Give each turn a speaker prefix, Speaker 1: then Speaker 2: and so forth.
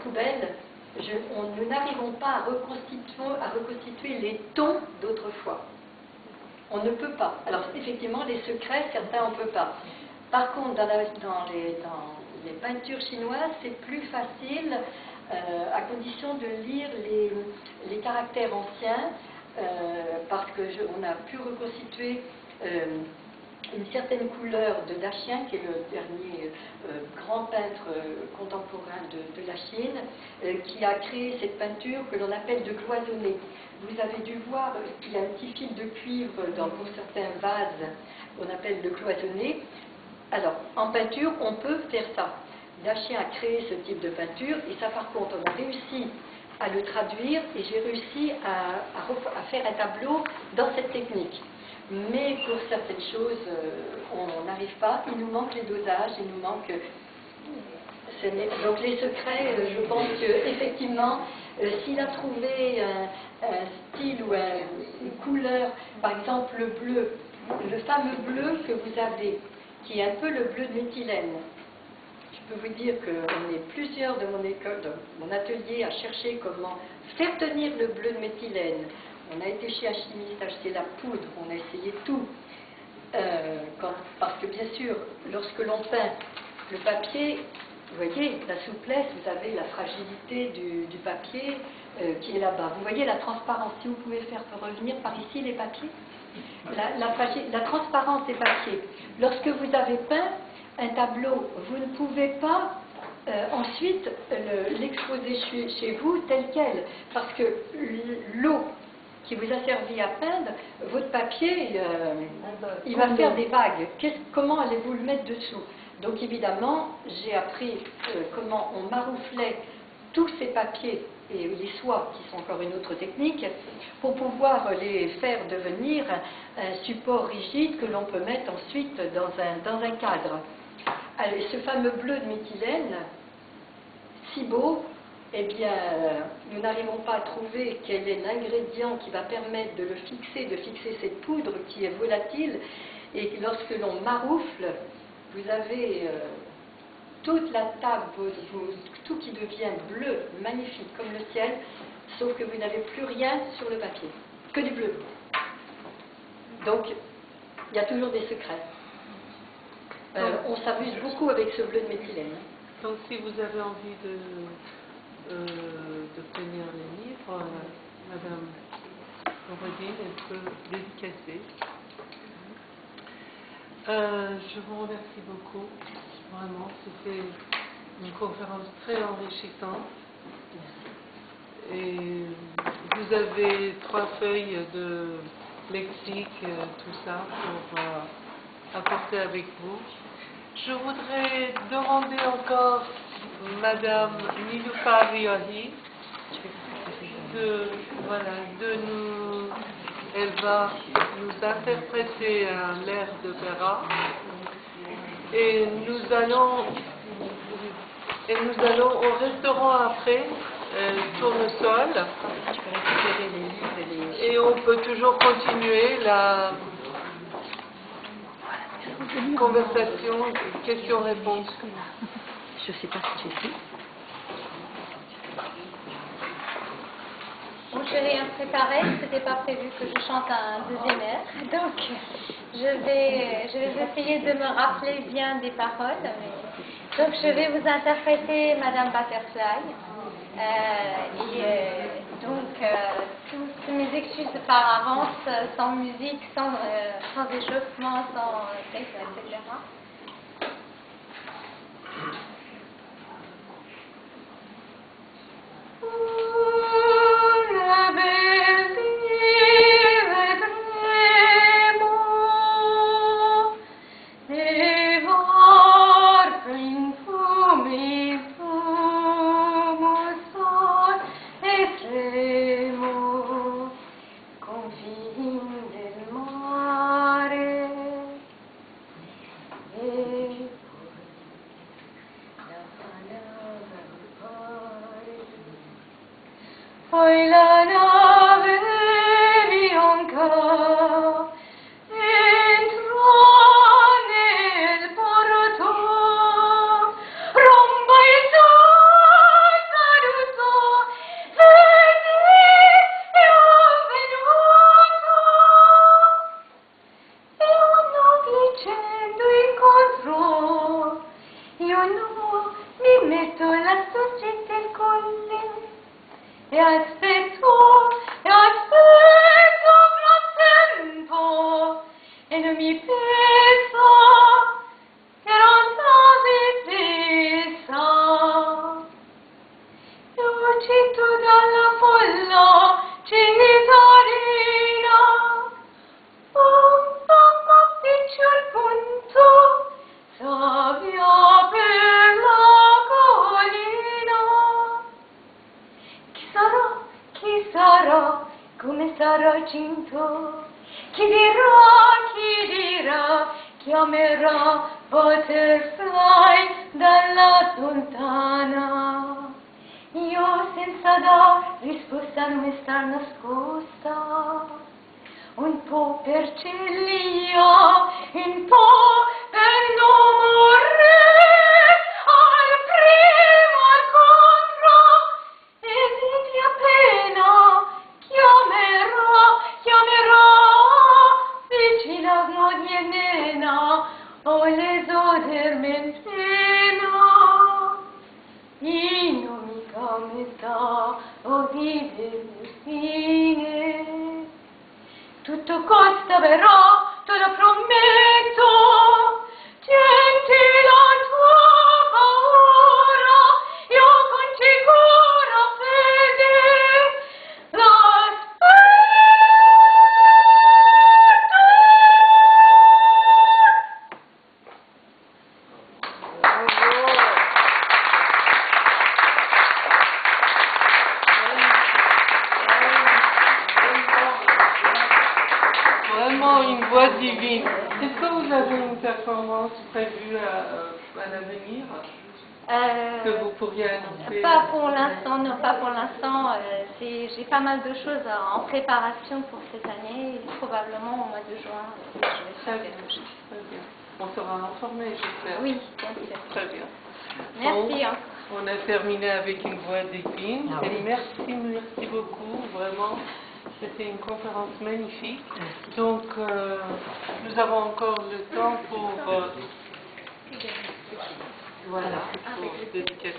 Speaker 1: poubelle, nous n'arrivons pas à reconstituer les tons d'autrefois. On ne peut pas. Alors effectivement, les secrets, certains on ne peut pas. Par contre, dans les peintures chinoises, c'est plus facile, à condition de lire les caractères anciens, parce qu'on a pu reconstituer une certaine couleur de Dachien, qui est le dernier grand peintre contemporain de la Chine, qui a créé cette peinture que l'on appelle de cloisonné. Vous avez dû voir qu'il y a un petit fil de cuivre pour certains vases qu'on appelle le cloisonné. Alors, en peinture, on peut faire ça. Dachien a créé ce type de peinture, et ça, par contre, on a réussi à le traduire, et j'ai réussi à faire un tableau dans cette technique. Mais pour certaines choses, on n'arrive pas. Il nous manque les dosages, il nous manque... Donc les secrets, je pense qu'effectivement, s'il a trouvé un style ou une couleur, par exemple le bleu, le fameux bleu que vous avez, qui est un peu le bleu de méthylène. Je peux vous dire qu'on est plusieurs de mon école, de mon atelier, à chercher comment faire tenir le bleu de méthylène. On a été chez un chimiste acheter la poudre, on a essayé tout. Parce que bien sûr, lorsque l'on peint le papier, vous voyez la souplesse, vous avez la fragilité du papier qui est là-bas. Vous voyez la transparence, si vous pouvez faire revenir par ici les papiers. La transparence des papiers. Lorsque vous avez peint un tableau, vous ne pouvez pas ensuite l'exposer chez vous tel quel, parce que l'eau qui vous a servi à peindre, votre papier, il va faire des vagues. Comment allez-vous le mettre dessous? Donc évidemment, j'ai appris comment on marouflait tous ces papiers et les soies, qui sont encore une autre technique, pour pouvoir les faire devenir un support rigide que l'on peut mettre ensuite dans un cadre. Alors, ce fameux bleu de méthylène, si beau, eh bien, nous n'arrivons pas à trouver quel est l'ingrédient qui va permettre de fixer cette poudre qui est volatile, et lorsque l'on maroufle, vous avez toute la table, tout qui devient bleu, magnifique, comme le ciel, sauf que vous n'avez plus rien sur le papier, que du bleu. Donc, il y a toujours des secrets. On s'amuse beaucoup avec ce bleu de méthylène.
Speaker 2: Donc, si vous avez envie d'obtenir les livres, Madame Rodine, elle peut dédicacer. Je vous remercie beaucoup. Vraiment, c'était une conférence très enrichissante. Et vous avez 3 feuilles de lexique, tout ça, pour apporter avec vous. Je voudrais demander encore Madame Niloufa Riahi elle va nous interpréter un air de Béra, et nous allons au restaurant après, Tournesol, et on peut toujours continuer la conversation, questions-réponses.
Speaker 1: Je ne sais pas si tu es ici.
Speaker 3: Bon, je n'ai rien préparé, ce n'était pas prévu que je chante un deuxième air, donc je vais essayer de me rappeler bien des paroles. Donc je vais vous interpréter Madame Butterfly, toutes mes excuses par avance, sans musique, sans échauffement, sans texte, etc. Poi la nave bianca entrò nel porto, romba il aspetto la sfuggita il colle, e aspetto gran tempo, e non mi penso che non savi pesa. E uscito dalla folla cittadina, piccio al punto, sabbia per la collina. Chi sarà, come sarà cinto? Chi dirà, chiamerà butterfly dalla lontana. Io senza dar risposta non star nascosta, un po' per celia, un po' per non morire al primo incontro, e vedi appena chiamerà vicina moglie e nena, o le soderme in pena, in amica metà o vive fine. Tutto costa però, te lo prometto, tienti la tua paura, io con sicura fede l'aspetto.
Speaker 2: Vraiment une voix divine. Est-ce que vous avez une performance prévue à l'avenir que vous pourriez annoncer?
Speaker 3: Pas pour l'instant, non, pas pour l'instant. J'ai pas mal de choses en préparation pour cette année. Et probablement au mois de juin, je vais
Speaker 2: Très
Speaker 3: faire
Speaker 2: bien,
Speaker 3: quelque chose.
Speaker 2: très bien. On sera informé, j'espère.
Speaker 3: Oui, bien sûr.
Speaker 2: Très bien.
Speaker 3: Merci.
Speaker 2: Bon, on a terminé avec une voix divine.
Speaker 1: Ah oui.
Speaker 2: Et merci beaucoup, vraiment. C'était une conférence magnifique. Donc, nous avons encore le temps pour, voilà, pour dédicacer.